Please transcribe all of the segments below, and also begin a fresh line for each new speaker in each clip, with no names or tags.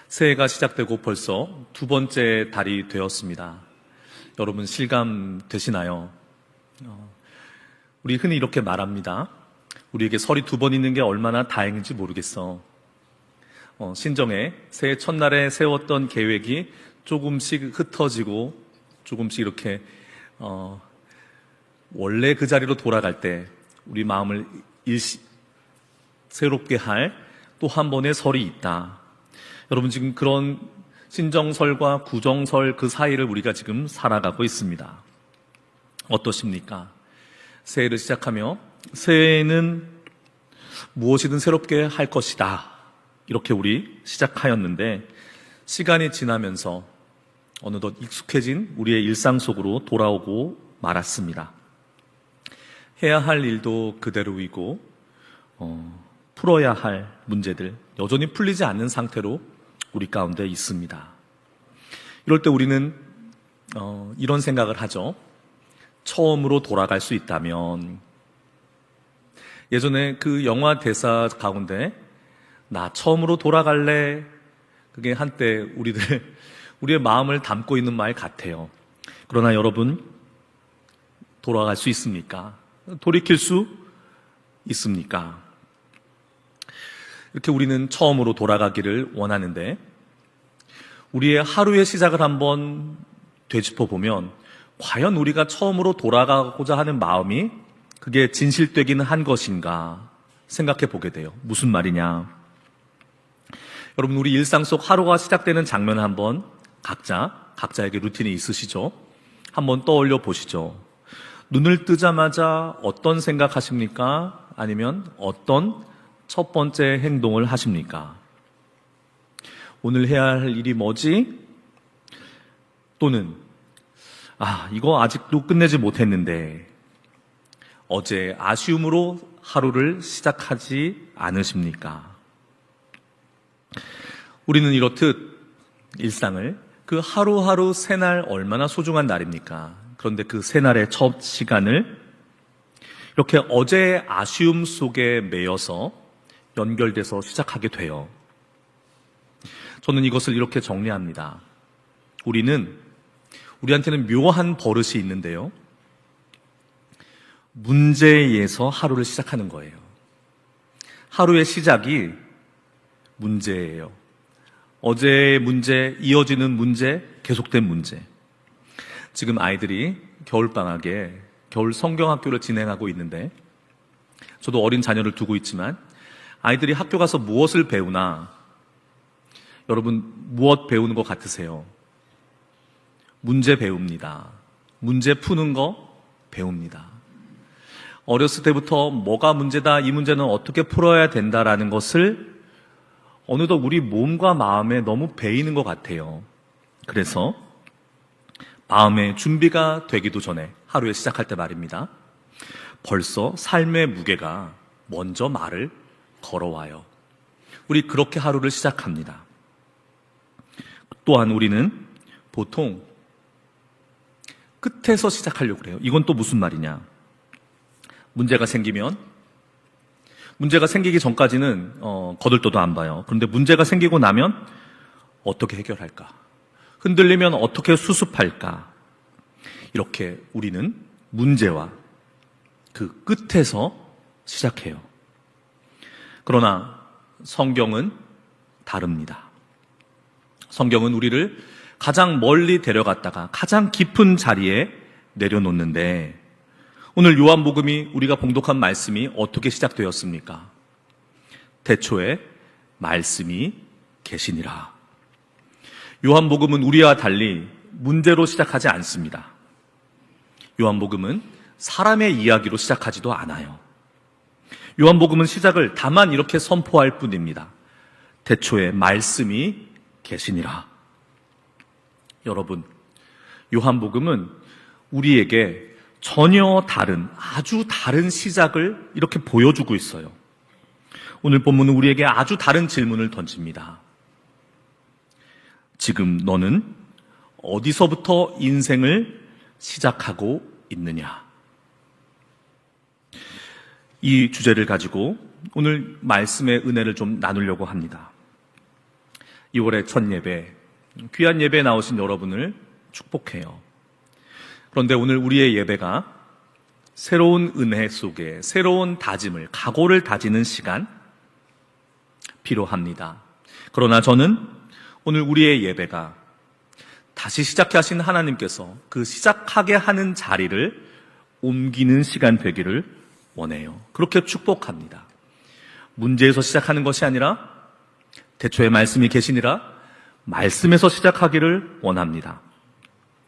새해가 시작되고 벌써 두 번째 달이 되었습니다. 여러분 실감 되시나요? 우리 흔히 이렇게 말합니다. 우리에게 설이 두 번 있는 게 얼마나 다행인지 모르겠어. 신정에 새해 첫날에 세웠던 계획이 조금씩 흩어지고 조금씩 이렇게 원래 그 자리로 돌아갈 때 우리 마음을 새롭게 할 또 한 번의 설이 있다. 여러분 지금 그런 신정설과 구정설 그 사이를 우리가 지금 살아가고 있습니다. 어떠십니까? 새해를 시작하며 새해에는 무엇이든 새롭게 할 것이다. 이렇게 우리 시작하였는데 시간이 지나면서 어느덧 익숙해진 우리의 일상 속으로 돌아오고 말았습니다. 해야 할 일도 그대로이고 풀어야 할 문제들 여전히 풀리지 않는 상태로 우리 가운데 있습니다. 이럴 때 우리는 이런 생각을 하죠. 처음으로 돌아갈 수 있다면 예전에 그 영화 대사 가운데 나 처음으로 돌아갈래 그게 한때 우리의 마음을 담고 있는 말 같아요. 그러나 여러분 돌아갈 수 있습니까? 돌이킬 수 있습니까? 이렇게 우리는 처음으로 돌아가기를 원하는데 우리의 하루의 시작을 한번 되짚어보면 과연 우리가 처음으로 돌아가고자 하는 마음이 그게 진실되기는 한 것인가 생각해 보게 돼요. 무슨 말이냐? 여러분 우리 일상 속 하루가 시작되는 장면을 한번 각자에게 루틴이 있으시죠? 한번 떠올려 보시죠. 눈을 뜨자마자 어떤 생각하십니까? 아니면 어떤 첫 번째 행동을 하십니까? 오늘 해야 할 일이 뭐지? 또는 이거 아직도 끝내지 못했는데 어제 아쉬움으로 하루를 시작하지 않으십니까? 우리는 이렇듯 일상을 그 하루하루 새날 얼마나 소중한 날입니까? 그런데 그 새날의 첫 시간을 이렇게 어제의 아쉬움 속에 매여서 연결돼서 시작하게 돼요. 저는 이것을 이렇게 정리합니다. 우리한테는 묘한 버릇이 있는데요. 문제에서 하루를 시작하는 거예요. 하루의 시작이 문제예요. 어제의 문제, 이어지는 문제, 계속된 문제. 지금 아이들이 겨울방학에 겨울 성경학교를 진행하고 있는데 저도 어린 자녀를 두고 있지만 아이들이 학교 가서 무엇을 배우나? 여러분 무엇 배우는 것 같으세요? 문제 배웁니다. 문제 푸는 거 배웁니다. 어렸을 때부터 뭐가 문제다, 이 문제는 어떻게 풀어야 된다라는 것을 어느덧 우리 몸과 마음에 너무 배이는 것 같아요. 그래서 마음의 준비가 되기도 전에 하루에 시작할 때 말입니다. 벌써 삶의 무게가 먼저 말을 걸어와요. 우리 그렇게 하루를 시작합니다. 또한 우리는 보통 끝에서 시작하려고 그래요. 이건 또 무슨 말이냐? 문제가 생기기 전까지는 거들떠도 안 봐요. 그런데 문제가 생기고 나면 어떻게 해결할까? 흔들리면 어떻게 수습할까? 이렇게 우리는 문제와 그 끝에서 시작해요. 그러나 성경은 다릅니다. 성경은 우리를 가장 멀리 데려갔다가 가장 깊은 자리에 내려놓는데 오늘 요한복음이 우리가 봉독한 말씀이 어떻게 시작되었습니까? 태초에 말씀이 계시니라. 요한복음은 우리와 달리 문제로 시작하지 않습니다. 요한복음은 사람의 이야기로 시작하지도 않아요. 요한복음은 시작을 다만 이렇게 선포할 뿐입니다. 태초에 말씀이 계시니라. 여러분, 요한복음은 우리에게 전혀 다른, 아주 다른 시작을 이렇게 보여주고 있어요. 오늘 본문은 우리에게 아주 다른 질문을 던집니다. 지금 너는 어디서부터 인생을 시작하고 있느냐? 이 주제를 가지고 오늘 말씀의 은혜를 좀 나누려고 합니다. 2월의 첫 예배, 귀한 예배에 나오신 여러분을 축복해요. 그런데 오늘 우리의 예배가 새로운 은혜 속에 새로운 다짐을, 각오를 다지는 시간 필요합니다. 그러나 저는 오늘 우리의 예배가 다시 시작해 하신 하나님께서 그 시작하게 하는 자리를 옮기는 시간 되기를 원해요. 그렇게 축복합니다. 문제에서 시작하는 것이 아니라 태초에 말씀이 계시니라 말씀에서 시작하기를 원합니다.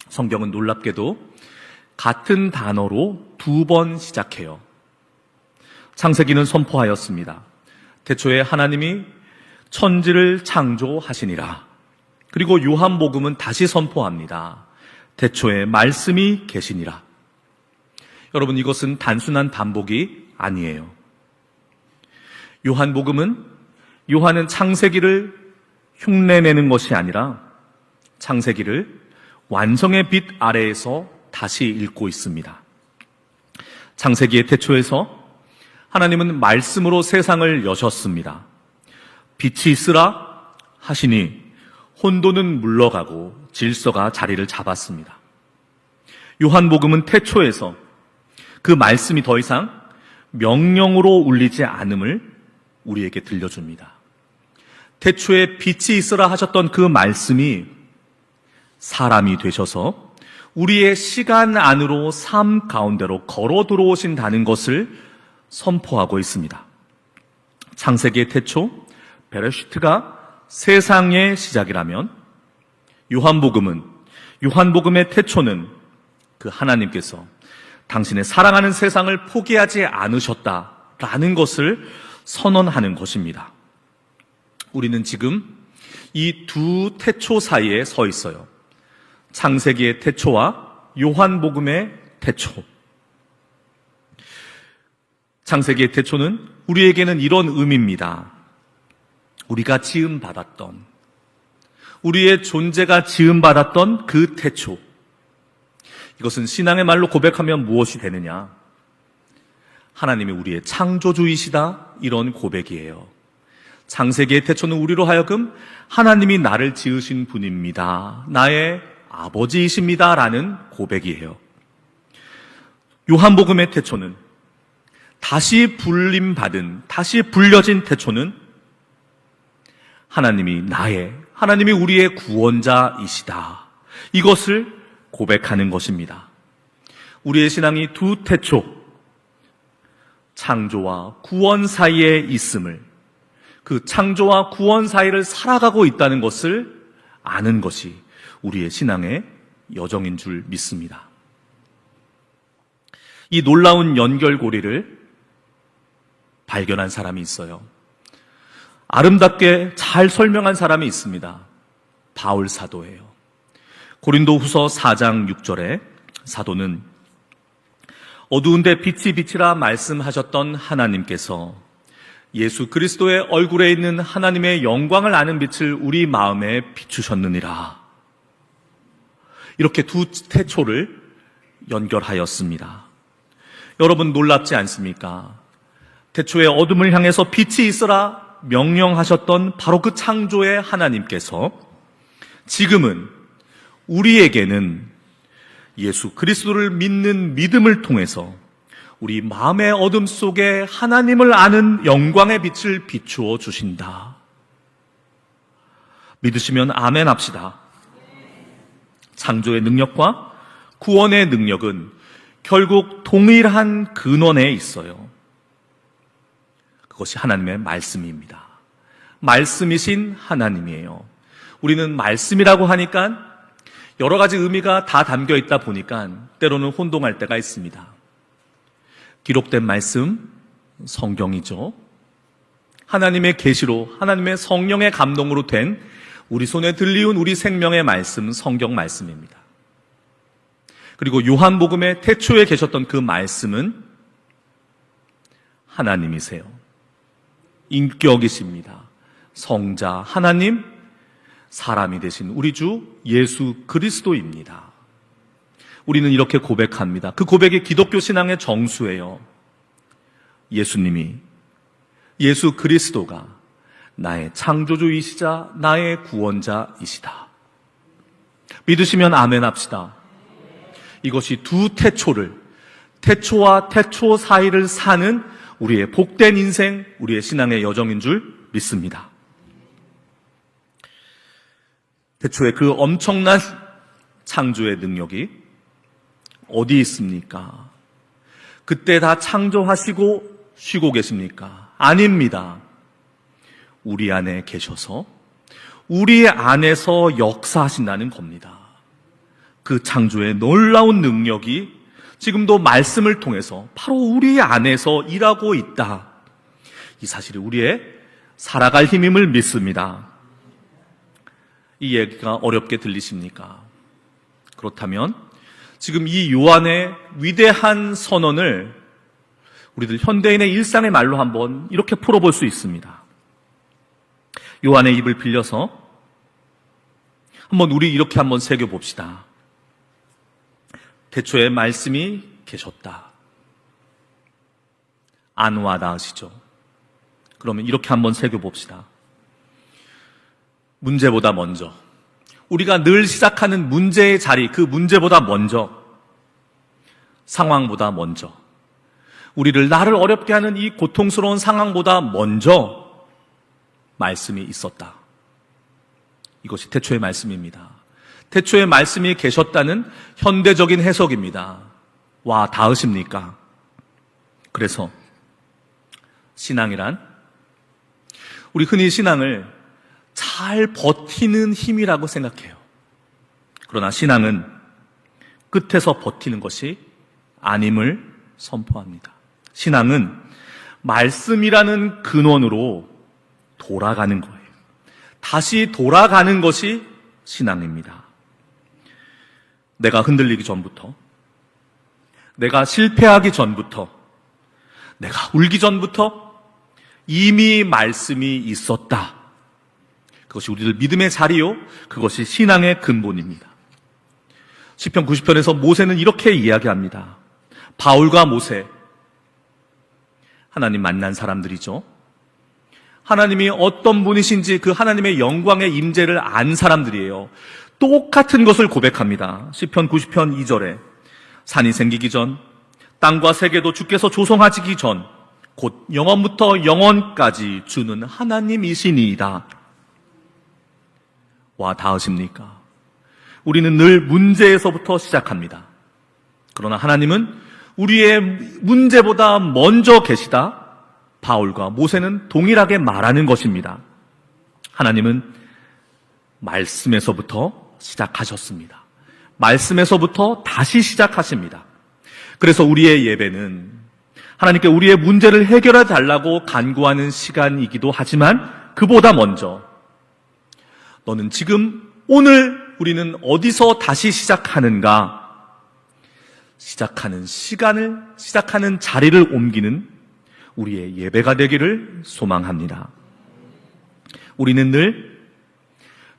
성경은 놀랍게도 같은 단어로 2번 시작해요. 창세기는 선포하였습니다. 태초에 하나님이 천지를 창조하시니라. 그리고 요한복음은 다시 선포합니다. 태초에 말씀이 계시니라. 여러분, 이것은 단순한 반복이 아니에요. 요한복음은 요한은 창세기를 흉내내는 것이 아니라 창세기를 완성의 빛 아래에서 다시 읽고 있습니다. 창세기의 태초에서 하나님은 말씀으로 세상을 여셨습니다. 빛이 있으라 하시니 혼돈은 물러가고 질서가 자리를 잡았습니다. 요한복음은 태초에서 그 말씀이 더 이상 명령으로 울리지 않음을 우리에게 들려줍니다. 태초에 빛이 있으라 하셨던 그 말씀이 사람이 되셔서 우리의 시간 안으로 삶 가운데로 걸어 들어오신다는 것을 선포하고 있습니다. 창세기의 태초, 베레시트가 세상의 시작이라면 요한복음의 태초는 그 하나님께서 당신의 사랑하는 세상을 포기하지 않으셨다라는 것을 선언하는 것입니다. 우리는 지금 이 두 태초 사이에 서 있어요. 창세기의 태초와 요한복음의 태초. 창세기의 태초는 우리에게는 이런 의미입니다. 우리가 지음받았던, 우리의 존재가 지음받았던 그 태초. 이것은 신앙의 말로 고백하면 무엇이 되느냐? 하나님이 우리의 창조주이시다, 이런 고백이에요. 창세기의 태초는 우리로 하여금 하나님이 나를 지으신 분입니다, 나의 아버지이십니다 라는 고백이에요. 요한복음의 태초는 다시 불림받은, 다시 불려진 태초는 하나님이 우리의 구원자이시다, 이것을 고백하는 것입니다. 우리의 신앙이 두 태초, 창조와 구원 사이에 있음을, 그 창조와 구원 사이를 살아가고 있다는 것을 아는 것이 우리의 신앙의 여정인 줄 믿습니다. 이 놀라운 연결고리를 발견한 사람이 있어요. 아름답게 잘 설명한 사람이 있습니다. 바울 사도예요. 고린도후서 4장 6절에 사도는 어두운데 빛이 빛이라 말씀하셨던 하나님께서 예수 그리스도의 얼굴에 있는 하나님의 영광을 아는 빛을 우리 마음에 비추셨느니라. 이렇게 두 태초를 연결하였습니다. 여러분, 놀랍지 않습니까? 태초에 어둠을 향해서 빛이 있으라 명령하셨던 바로 그 창조의 하나님께서 지금은 우리에게는 예수 그리스도를 믿는 믿음을 통해서 우리 마음의 어둠 속에 하나님을 아는 영광의 빛을 비추어 주신다. 믿으시면 아멘 합시다. 창조의 능력과 구원의 능력은 결국 동일한 근원에 있어요. 그것이 하나님의 말씀입니다. 말씀이신 하나님이에요. 우리는 말씀이라고 하니까 여러 가지 의미가 다 담겨 있다 보니까 때로는 혼동할 때가 있습니다. 기록된 말씀, 성경이죠. 하나님의 계시로, 하나님의 성령의 감동으로 된 우리 손에 들리운 우리 생명의 말씀, 성경 말씀입니다. 그리고 요한복음의 태초에 계셨던 그 말씀은 하나님이세요. 인격이십니다. 성자 하나님, 사람이 되신 우리 주 예수 그리스도입니다. 우리는 이렇게 고백합니다. 그 고백이 기독교 신앙의 정수예요. 예수 그리스도가 나의 창조주이시자 나의 구원자이시다. 믿으시면 아멘 합시다. 이것이 두 태초를, 태초와 태초 사이를 사는 우리의 복된 인생, 우리의 신앙의 여정인 줄 믿습니다. 태초에 그 엄청난 창조의 능력이 어디 있습니까? 그때 다 창조하시고 쉬고 계십니까? 아닙니다. 우리 안에 계셔서 우리 안에서 역사하신다는 겁니다. 그 창조의 놀라운 능력이 지금도 말씀을 통해서 바로 우리 안에서 일하고 있다. 이 사실이 우리의 살아갈 힘임을 믿습니다. 이 얘기가 어렵게 들리십니까? 그렇다면 지금 이 요한의 위대한 선언을 우리들 현대인의 일상의 말로 한번 이렇게 풀어볼 수 있습니다. 요한의 입을 빌려서 한번 우리 이렇게 한번 새겨봅시다. 태초에 말씀이 계셨다. 안 와닿으시죠? 그러면 이렇게 한번 새겨봅시다. 문제보다 먼저, 우리가 늘 시작하는 문제의 자리, 그 문제보다 먼저, 상황보다 먼저, 우리를 나를 어렵게 하는 이 고통스러운 상황보다 먼저 말씀이 있었다. 이것이 태초의 말씀입니다. 태초의 말씀이 계셨다는 현대적인 해석입니다. 와, 닿으십니까? 그래서 신앙이란 우리 흔히 신앙을 잘 버티는 힘이라고 생각해요. 그러나 신앙은 끝에서 버티는 것이 아님을 선포합니다. 신앙은 말씀이라는 근원으로 돌아가는 거예요. 다시 돌아가는 것이 신앙입니다. 내가 흔들리기 전부터, 내가 실패하기 전부터, 내가 울기 전부터 이미 말씀이 있었다. 그것이 우리들 믿음의 자리요, 그것이 신앙의 근본입니다. 시편 90편에서 모세는 이렇게 이야기합니다. 바울과 모세, 하나님 만난 사람들이죠. 하나님이 어떤 분이신지 그 하나님의 영광의 임재를 안 사람들이에요. 똑같은 것을 고백합니다. 시편 90편 2절에 산이 생기기 전, 땅과 세계도 주께서 조성하시기 전, 곧 영원부터 영원까지 주는 하나님이시니이다. 와, 닿으십니까? 우리는 늘 문제에서부터 시작합니다. 그러나 하나님은 우리의 문제보다 먼저 계시다. 바울과 모세는 동일하게 말하는 것입니다. 하나님은 말씀에서부터 시작하셨습니다. 말씀에서부터 다시 시작하십니다. 그래서 우리의 예배는 하나님께 우리의 문제를 해결해 달라고 간구하는 시간이기도 하지만 그보다 먼저 너는 지금 오늘 우리는 어디서 다시 시작하는가? 시작하는 시간을, 시작하는 자리를 옮기는 우리의 예배가 되기를 소망합니다. 우리는 늘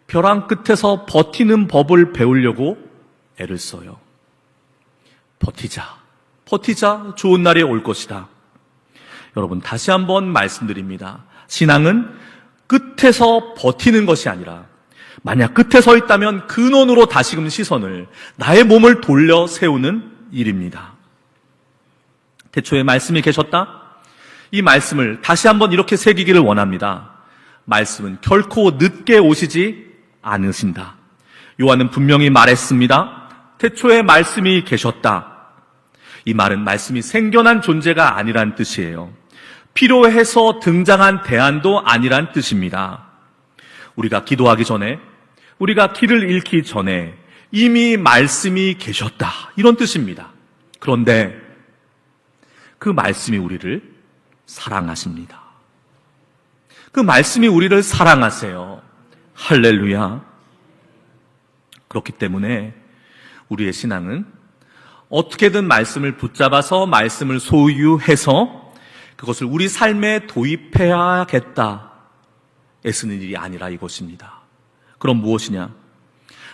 벼랑 끝에서 버티는 법을 배우려고 애를 써요. 버티자, 좋은 날이 올 것이다. 여러분, 다시 한번 말씀드립니다. 신앙은 끝에서 버티는 것이 아니라 만약 끝에 서 있다면 근원으로 다시금 시선을, 나의 몸을 돌려 세우는 일입니다. 태초에 말씀이 계셨다? 이 말씀을 다시 한번 이렇게 새기기를 원합니다. 말씀은 결코 늦게 오시지 않으신다. 요한은 분명히 말했습니다. 태초에 말씀이 계셨다. 이 말은 말씀이 생겨난 존재가 아니란 뜻이에요. 필요해서 등장한 대안도 아니란 뜻입니다. 우리가 기도하기 전에, 우리가 길을 잃기 전에 이미 말씀이 계셨다, 이런 뜻입니다. 그런데 그 말씀이 우리를 사랑하십니다. 그 말씀이 우리를 사랑하세요. 할렐루야. 그렇기 때문에 우리의 신앙은 어떻게든 말씀을 붙잡아서 말씀을 소유해서 그것을 우리 삶에 도입해야겠다 애쓰는 일이 아니라 이것입니다. 그럼 무엇이냐?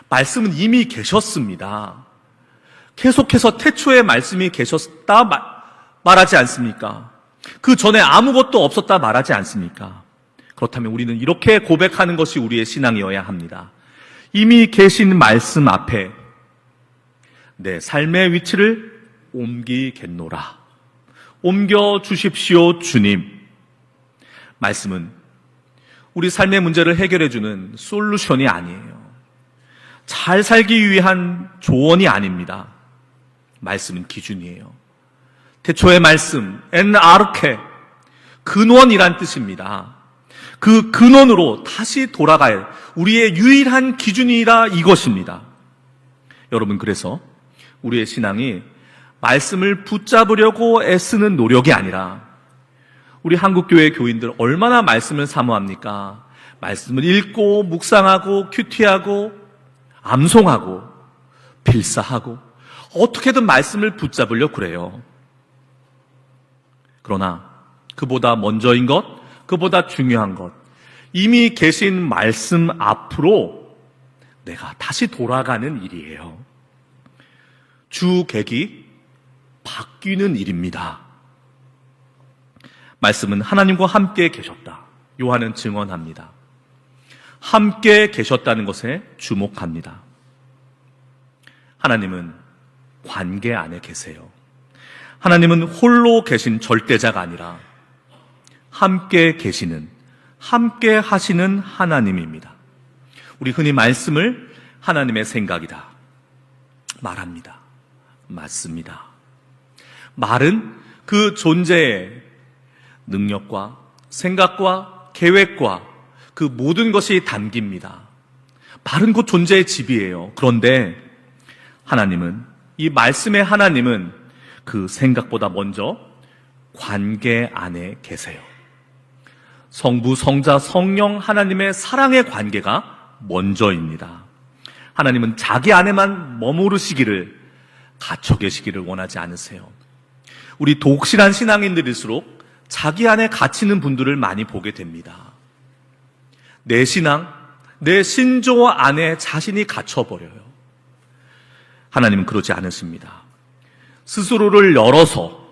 말씀은 이미 계셨습니다. 계속해서 태초에 말씀이 계셨다 말하지 않습니까? 그 전에 아무것도 없었다 말하지 않습니까? 그렇다면 우리는 이렇게 고백하는 것이 우리의 신앙이어야 합니다. 이미 계신 말씀 앞에 내 삶의 위치를 옮기겠노라. 옮겨 주십시오, 주님. 말씀은 우리 삶의 문제를 해결해주는 솔루션이 아니에요. 잘 살기 위한 조언이 아닙니다. 말씀은 기준이에요. 태초의 말씀, 엔아르케, 근원이란 뜻입니다. 그 근원으로 다시 돌아갈 우리의 유일한 기준이라 이것입니다. 여러분, 그래서 우리의 신앙이 말씀을 붙잡으려고 애쓰는 노력이 아니라, 우리 한국교회 교인들 얼마나 말씀을 사모합니까? 말씀을 읽고 묵상하고 큐티하고 암송하고 필사하고 어떻게든 말씀을 붙잡으려고 그래요. 그러나 그보다 먼저인 것, 그보다 중요한 것, 이미 계신 말씀 앞으로 내가 다시 돌아가는 일이에요. 주객이 바뀌는 일입니다. 말씀은 하나님과 함께 계셨다. 요한은 증언합니다. 함께 계셨다는 것에 주목합니다. 하나님은 관계 안에 계세요. 하나님은 홀로 계신 절대자가 아니라 함께 계시는, 함께 하시는 하나님입니다. 우리 흔히 말씀을 하나님의 생각이다 말합니다. 맞습니다. 말은 그 존재의 능력과 생각과 계획과 그 모든 것이 담깁니다. 말은 곧 존재의 집이에요. 그런데 하나님은, 이 말씀의 하나님은 그 생각보다 먼저 관계 안에 계세요. 성부, 성자, 성령 하나님의 사랑의 관계가 먼저입니다. 하나님은 자기 안에만 머무르시기를, 갇혀 계시기를 원하지 않으세요. 우리 독실한 신앙인들일수록 자기 안에 갇히는 분들을 많이 보게 됩니다. 내 신앙, 내 신조 안에 자신이 갇혀버려요. 하나님은 그러지 않으십니다. 스스로를 열어서,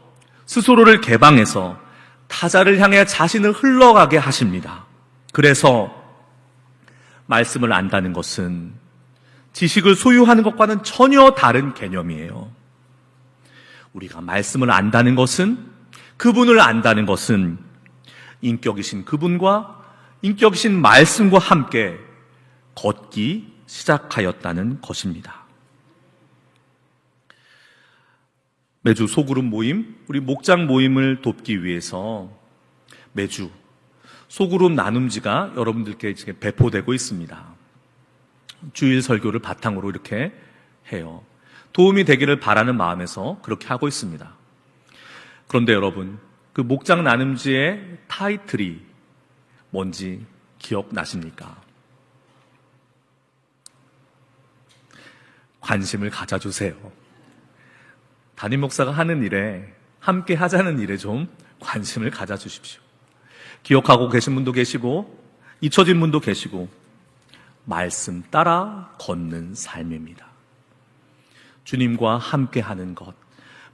스스로를 개방해서 타자를 향해 자신을 흘러가게 하십니다. 그래서 말씀을 안다는 것은 지식을 소유하는 것과는 전혀 다른 개념이에요. 우리가 말씀을 안다는 것은, 그분을 안다는 것은 인격이신 그분과 인격이신 말씀과 함께 걷기 시작하였다는 것입니다. 매주 소그룹 모임, 우리 목장 모임을 돕기 위해서 매주 소그룹 나눔지가 여러분들께 배포되고 있습니다. 주일 설교를 바탕으로 이렇게 해요. 도움이 되기를 바라는 마음에서 그렇게 하고 있습니다. 그런데 여러분, 그 목장 나눔지의 타이틀이 뭔지 기억나십니까? 관심을 가져주세요. 담임 목사가 하는 일에, 함께 하자는 일에 좀 관심을 가져주십시오. 기억하고 계신 분도 계시고 잊혀진 분도 계시고, 말씀 따라 걷는 삶입니다. 주님과 함께 하는 것,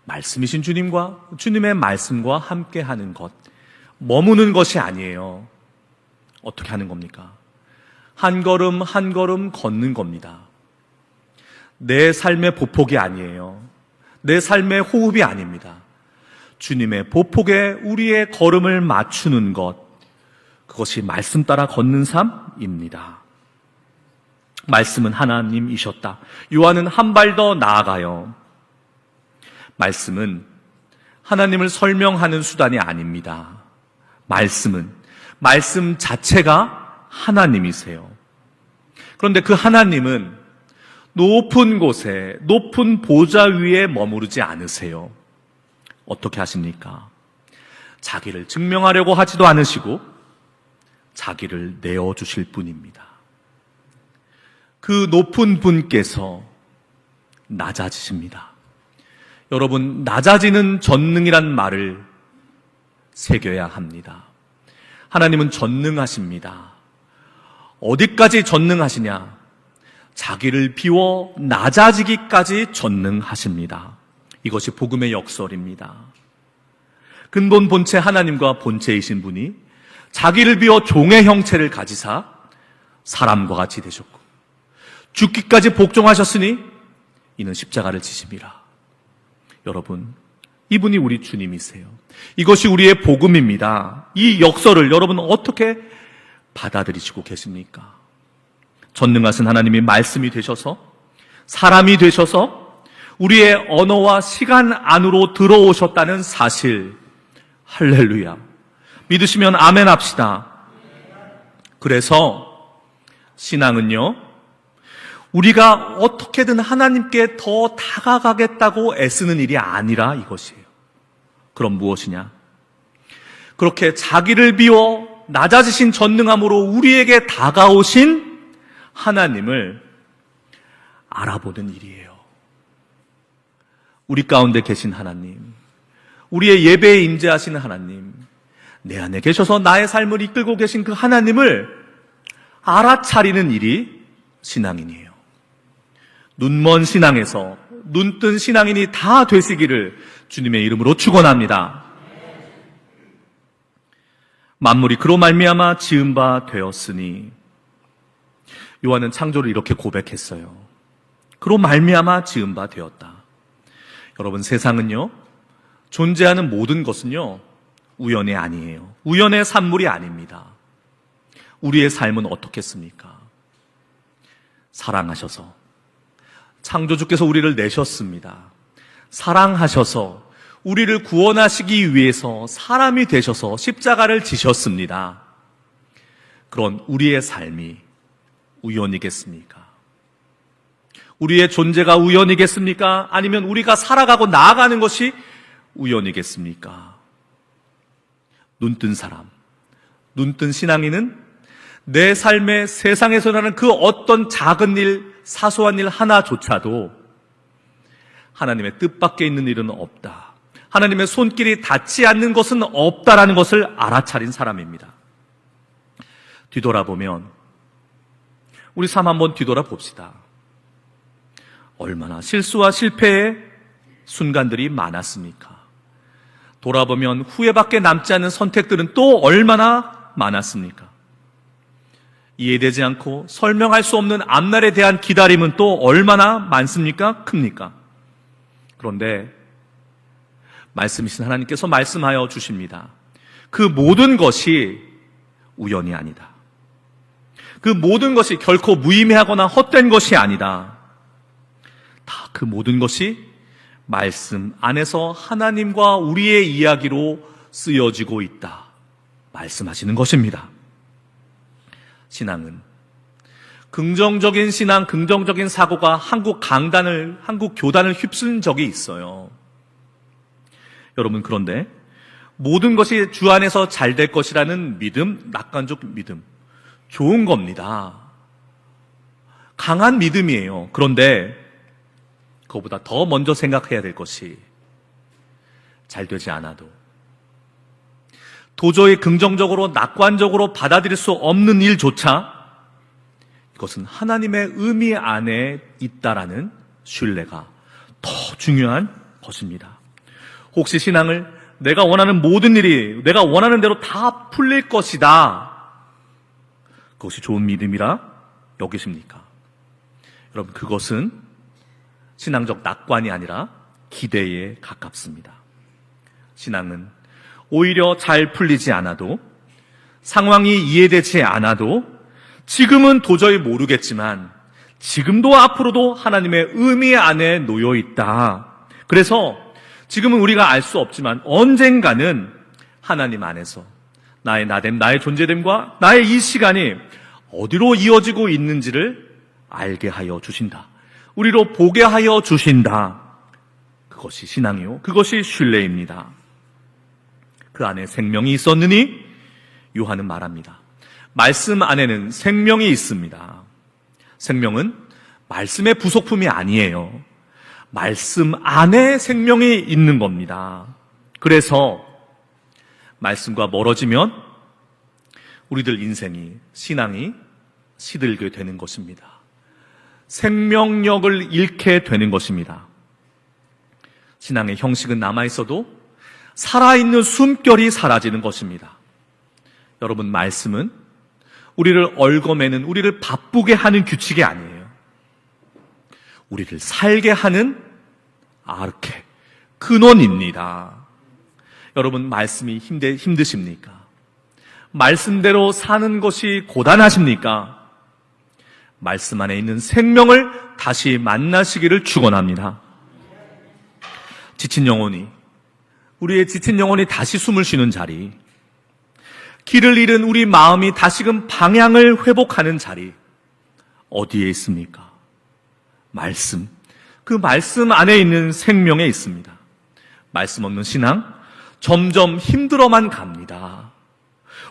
말씀이신 주님과 주님의 말씀과 함께 하는 것, 머무는 것이 아니에요. 어떻게 하는 겁니까? 한 걸음 한 걸음 걷는 겁니다. 내 삶의 보폭이 아니에요. 내 삶의 호흡이 아닙니다. 주님의 보폭에 우리의 걸음을 맞추는 것, 그것이 말씀 따라 걷는 삶입니다. 말씀은 하나님이셨다. 요한은 한 발 더 나아가요. 말씀은 하나님을 설명하는 수단이 아닙니다. 말씀은, 말씀 자체가 하나님이세요. 그런데 그 하나님은 높은 곳에, 높은 보좌 위에 머무르지 않으세요. 어떻게 하십니까? 자기를 증명하려고 하지도 않으시고 자기를 내어주실 뿐입니다. 그 높은 분께서 낮아지십니다. 여러분, 낮아지는 전능이란 말을 새겨야 합니다. 하나님은 전능하십니다. 어디까지 전능하시냐? 자기를 비워 낮아지기까지 전능하십니다. 이것이 복음의 역설입니다. 근본 본체 하나님과 본체이신 분이 자기를 비워 종의 형체를 가지사 사람과 같이 되셨고 죽기까지 복종하셨으니 이는 십자가를 지심이라. 여러분, 이분이 우리 주님이세요. 이것이 우리의 복음입니다. 이 역설을 여러분 어떻게 받아들이시고 계십니까? 전능하신 하나님이 말씀이 되셔서 사람이 되셔서 우리의 언어와 시간 안으로 들어오셨다는 사실, 할렐루야. 믿으시면 아멘 합시다. 그래서 신앙은요, 우리가 어떻게든 하나님께 더 다가가겠다고 애쓰는 일이 아니라 이것이에요. 그럼 무엇이냐? 그렇게 자기를 비워 낮아지신 전능함으로 우리에게 다가오신 하나님을 알아보는 일이에요. 우리 가운데 계신 하나님, 우리의 예배에 임재하시는 하나님, 내 안에 계셔서 나의 삶을 이끌고 계신 그 하나님을 알아차리는 일이 신앙인이에요. 눈먼 신앙에서 눈뜬 신앙인이 다 되시기를 주님의 이름으로 축원합니다. 만물이 그로 말미암아 지은 바 되었으니, 요한은 창조를 이렇게 고백했어요. 그로 말미암아 지은 바 되었다. 여러분, 세상은요, 존재하는 모든 것은요, 우연이 아니에요. 우연의 산물이 아닙니다. 우리의 삶은 어떻겠습니까? 사랑하셔서 창조주께서 우리를 내셨습니다. 사랑하셔서 우리를 구원하시기 위해서 사람이 되셔서 십자가를 지셨습니다. 그런 우리의 삶이 우연이겠습니까? 우리의 존재가 우연이겠습니까? 아니면 우리가 살아가고 나아가는 것이 우연이겠습니까? 눈뜬 사람, 눈뜬 신앙인은 내 삶의 세상에서 나는 그 어떤 작은 일, 사소한 일 하나조차도 하나님의 뜻밖에 있는 일은 없다, 하나님의 손길이 닿지 않는 것은 없다라는 것을 알아차린 사람입니다. 뒤돌아보면, 우리 삶 한번 뒤돌아봅시다. 얼마나 실수와 실패의 순간들이 많았습니까? 돌아보면 후회밖에 남지 않는 선택들은 또 얼마나 많았습니까? 이해되지 않고 설명할 수 없는 앞날에 대한 기다림은 또 얼마나 많습니까? 큽니까? 그런데 말씀이신 하나님께서 말씀하여 주십니다. 그 모든 것이 우연이 아니다. 그 모든 것이 결코 무의미하거나 헛된 것이 아니다. 다 그 모든 것이 말씀 안에서 하나님과 우리의 이야기로 쓰여지고 있다, 말씀하시는 것입니다. 신앙은 긍정적인 신앙, 긍정적인 사고가 한국 교단을 휩쓴 적이 있어요. 여러분, 그런데 모든 것이 주 안에서 잘 될 것이라는 믿음, 낙관적 믿음, 좋은 겁니다. 강한 믿음이에요. 그런데 그거보다 더 먼저 생각해야 될 것이, 잘 되지 않아도 도저히 긍정적으로 낙관적으로 받아들일 수 없는 일조차 이것은 하나님의 의미 안에 있다라는 신뢰가 더 중요한 것입니다. 혹시 신앙을 내가 원하는 모든 일이 내가 원하는 대로 다 풀릴 것이다, 그것이 좋은 믿음이라 여기십니까? 여러분, 그것은 신앙적 낙관이 아니라 기대에 가깝습니다. 신앙은 오히려 잘 풀리지 않아도, 상황이 이해되지 않아도, 지금은 도저히 모르겠지만 지금도 앞으로도 하나님의 의미 안에 놓여 있다. 그래서 지금은 우리가 알 수 없지만 언젠가는 하나님 안에서 나의 나됨, 나의 존재됨과 나의 이 시간이 어디로 이어지고 있는지를 알게 하여 주신다. 우리로 보게 하여 주신다. 그것이 신앙이요, 그것이 신뢰입니다. 그 안에 생명이 있었느니, 요한은 말합니다. 말씀 안에는 생명이 있습니다. 생명은 말씀의 부속품이 아니에요. 말씀 안에 생명이 있는 겁니다. 그래서 말씀과 멀어지면 우리들 인생이, 신앙이 시들게 되는 것입니다. 생명력을 잃게 되는 것입니다. 신앙의 형식은 남아있어도 살아있는 숨결이 사라지는 것입니다. 여러분, 말씀은 우리를 얽어매는, 우리를 바쁘게 하는 규칙이 아니에요. 우리를 살게 하는 아르케, 근원입니다. 여러분, 말씀이 힘드십니까? 말씀대로 사는 것이 고단하십니까? 말씀 안에 있는 생명을 다시 만나시기를 축원합니다. 지친 영혼이, 우리의 지친 영혼이 다시 숨을 쉬는 자리, 길을 잃은 우리 마음이 다시금 방향을 회복하는 자리, 어디에 있습니까? 말씀, 그 말씀 안에 있는 생명에 있습니다. 말씀 없는 신앙, 점점 힘들어만 갑니다.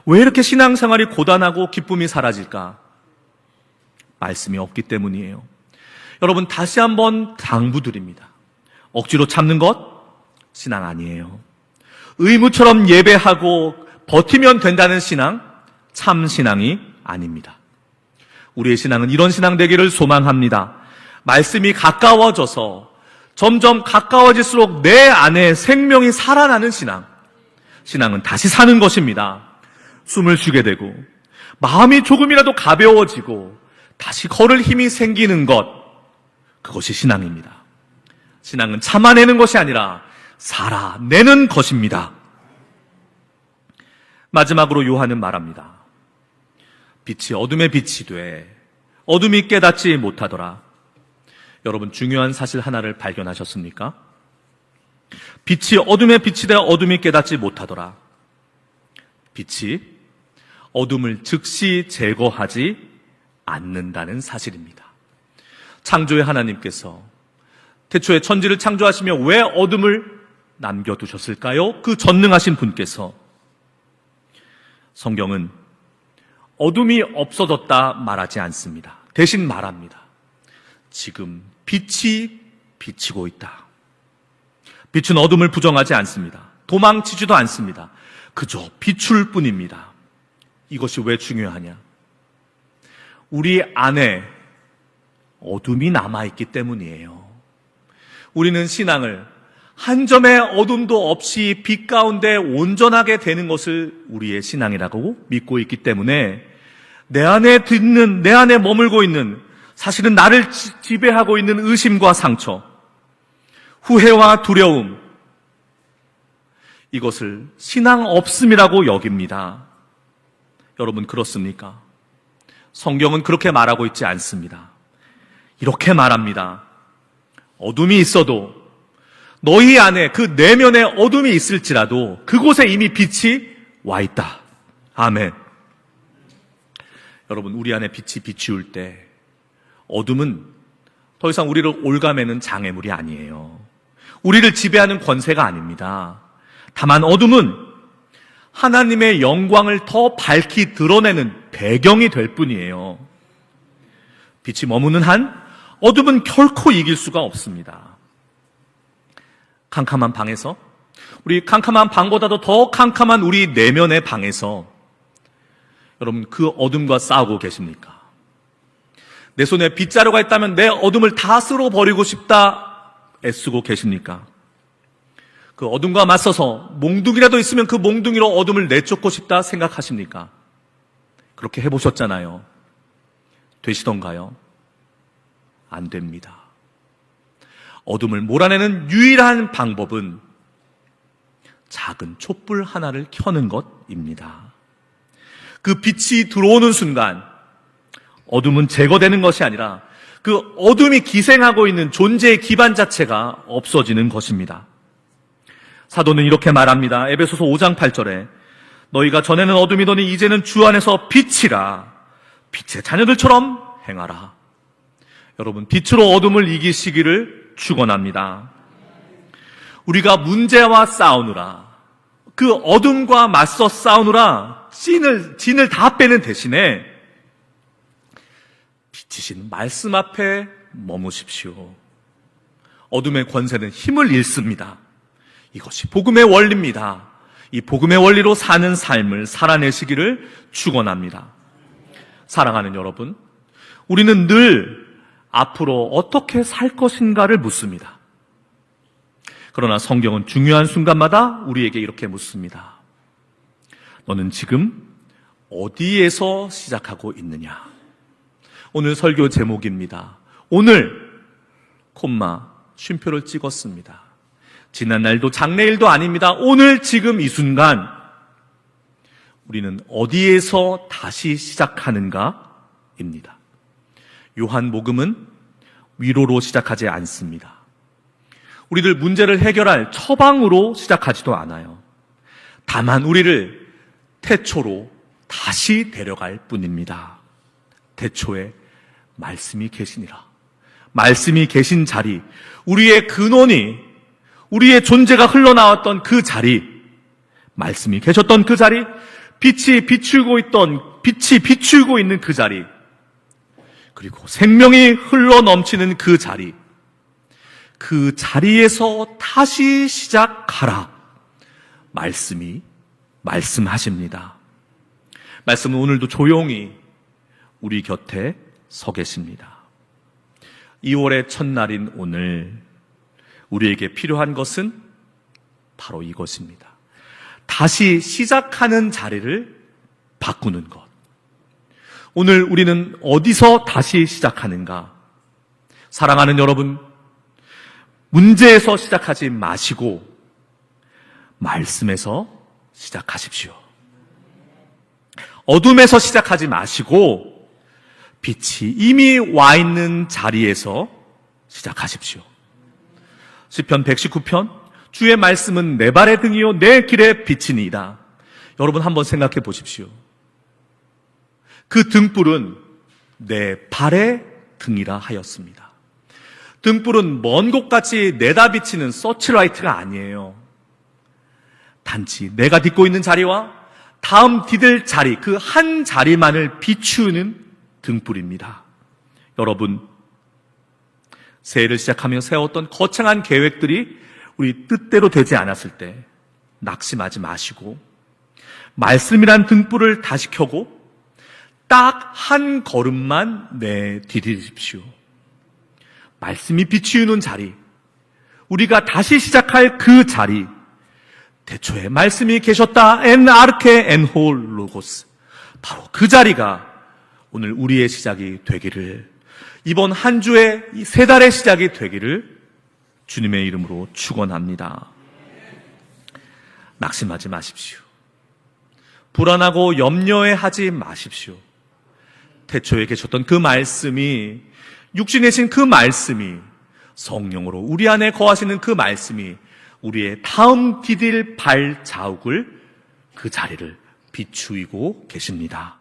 왜 이렇게 신앙생활이 고단하고 기쁨이 사라질까? 말씀이 없기 때문이에요. 여러분, 다시 한번 당부드립니다. 억지로 참는 것, 신앙 아니에요. 의무처럼 예배하고 버티면 된다는 신앙, 참 신앙이 아닙니다. 우리의 신앙은 이런 신앙 되기를 소망합니다. 말씀이 가까워져서 점점 가까워질수록 내 안에 생명이 살아나는 신앙. 신앙은 다시 사는 것입니다. 숨을 쉬게 되고 마음이 조금이라도 가벼워지고 다시 걸을 힘이 생기는 것, 그것이 신앙입니다. 신앙은 참아내는 것이 아니라 살아내는 것입니다. 마지막으로 요한은 말합니다. 빛이 어둠의 빛이 돼 어둠이 깨닫지 못하더라. 여러분, 중요한 사실 하나를 발견하셨습니까? 빛이 어둠의 빛이 돼 어둠이 깨닫지 못하더라. 빛이 어둠을 즉시 제거하지 않는다는 사실입니다. 창조의 하나님께서 태초에 천지를 창조하시며 왜 어둠을 남겨두셨을까요? 그 전능하신 분께서. 성경은 어둠이 없어졌다 말하지 않습니다. 대신 말합니다. 지금 빛이 비치고 있다. 빛은 어둠을 부정하지 않습니다. 도망치지도 않습니다. 그저 비출 뿐입니다. 이것이 왜 중요하냐? 우리 안에 어둠이 남아있기 때문이에요. 우리는 신앙을 한 점의 어둠도 없이 빛 가운데 온전하게 되는 것을 우리의 신앙이라고 믿고 있기 때문에 내 안에 듣는, 내 안에 머물고 있는, 사실은 나를 지배하고 있는 의심과 상처, 후회와 두려움, 이것을 신앙 없음이라고 여깁니다. 여러분, 그렇습니까? 성경은 그렇게 말하고 있지 않습니다. 이렇게 말합니다. 어둠이 있어도 너희 안에 그 내면에 어둠이 있을지라도 그곳에 이미 빛이 와 있다. 아멘. 여러분, 우리 안에 빛이 비추울 때 어둠은 더 이상 우리를 올가매는 장애물이 아니에요. 우리를 지배하는 권세가 아닙니다. 다만 어둠은 하나님의 영광을 더 밝히 드러내는 배경이 될 뿐이에요. 빛이 머무는 한 어둠은 결코 이길 수가 없습니다. 캄캄한 방에서, 우리 캄캄한 방보다도 더 캄캄한 우리 내면의 방에서 여러분, 그 어둠과 싸우고 계십니까? 내 손에 빗자루가 있다면 내 어둠을 다 쓸어버리고 싶다 애쓰고 계십니까? 그 어둠과 맞서서 몽둥이라도 있으면 그 몽둥이로 어둠을 내쫓고 싶다 생각하십니까? 그렇게 해보셨잖아요. 되시던가요? 안 됩니다. 어둠을 몰아내는 유일한 방법은 작은 촛불 하나를 켜는 것입니다. 그 빛이 들어오는 순간 어둠은 제거되는 것이 아니라 그 어둠이 기생하고 있는 존재의 기반 자체가 없어지는 것입니다. 사도는 이렇게 말합니다. 에베소서 5장 8절에 너희가 전에는 어둠이더니 이제는 주 안에서 빛이라. 빛의 자녀들처럼 행하라. 여러분, 빛으로 어둠을 이기시기를 축원합니다. 우리가 문제와 싸우느라, 그 어둠과 맞서 싸우느라 진을 다 빼는 대신에 빛이신 말씀 앞에 머무십시오. 어둠의 권세는 힘을 잃습니다. 이것이 복음의 원리입니다. 이 복음의 원리로 사는 삶을 살아내시기를 축원합니다. 사랑하는 여러분, 우리는 늘 앞으로 어떻게 살 것인가를 묻습니다. 그러나 성경은 중요한 순간마다 우리에게 이렇게 묻습니다. 너는 지금 어디에서 시작하고 있느냐? 오늘 설교 제목입니다. 오늘, 쉼표를 찍었습니다. 지난 날도 장래일도 아닙니다. 오늘 지금 이 순간 우리는 어디에서 다시 시작하는가입니다. 요한복음은 위로로 시작하지 않습니다. 우리들 문제를 해결할 처방으로 시작하지도 않아요. 다만 우리를 태초로 다시 데려갈 뿐입니다. 태초에 말씀이 계시니라. 말씀이 계신 자리, 우리의 근원이, 우리의 존재가 흘러나왔던 그 자리, 말씀이 계셨던 그 자리, 빛이 비추고 있는 그 자리, 그리고 생명이 흘러넘치는 그 자리, 그 자리에서 다시 시작하라. 말씀이 말씀하십니다. 말씀은 오늘도 조용히 우리 곁에 서 계십니다. 2월의 첫날인 오늘 우리에게 필요한 것은 바로 이것입니다. 다시 시작하는 자리를 바꾸는 것. 오늘 우리는 어디서 다시 시작하는가? 사랑하는 여러분, 문제에서 시작하지 마시고 말씀에서 시작하십시오. 어둠에서 시작하지 마시고 빛이 이미 와 있는 자리에서 시작하십시오. 시편 119편, 주의 말씀은 내 발의 등이요 내 길의 빛이니이다. 여러분 한번 생각해 보십시오. 그 등불은 내 발의 등이라 하였습니다. 등불은 먼 곳까지 내다 비치는 서치라이트가 아니에요. 단지 내가 딛고 있는 자리와 다음 디딜 자리, 그 한 자리만을 비추는 등불입니다. 여러분, 새해를 시작하며 세웠던 거창한 계획들이 우리 뜻대로 되지 않았을 때 낙심하지 마시고 말씀이란 등불을 다시 켜고 딱 한 걸음만 내디디십시오. 말씀이 비추는 자리, 우리가 다시 시작할 그 자리, 태초에 말씀이 계셨다. 엔 아르케 엔 홀 로고스. 바로 그 자리가 오늘 우리의 시작이 되기를, 이번 한 주의 이 세 달의 시작이 되기를 주님의 이름으로 축원합니다. 낙심하지 마십시오. 불안하고 염려해하지 마십시오. 태초에 계셨던 그 말씀이, 육신이신 그 말씀이, 성령으로 우리 안에 거하시는 그 말씀이 우리의 다음 디딜 발 자국을, 그 자리를 비추이고 계십니다.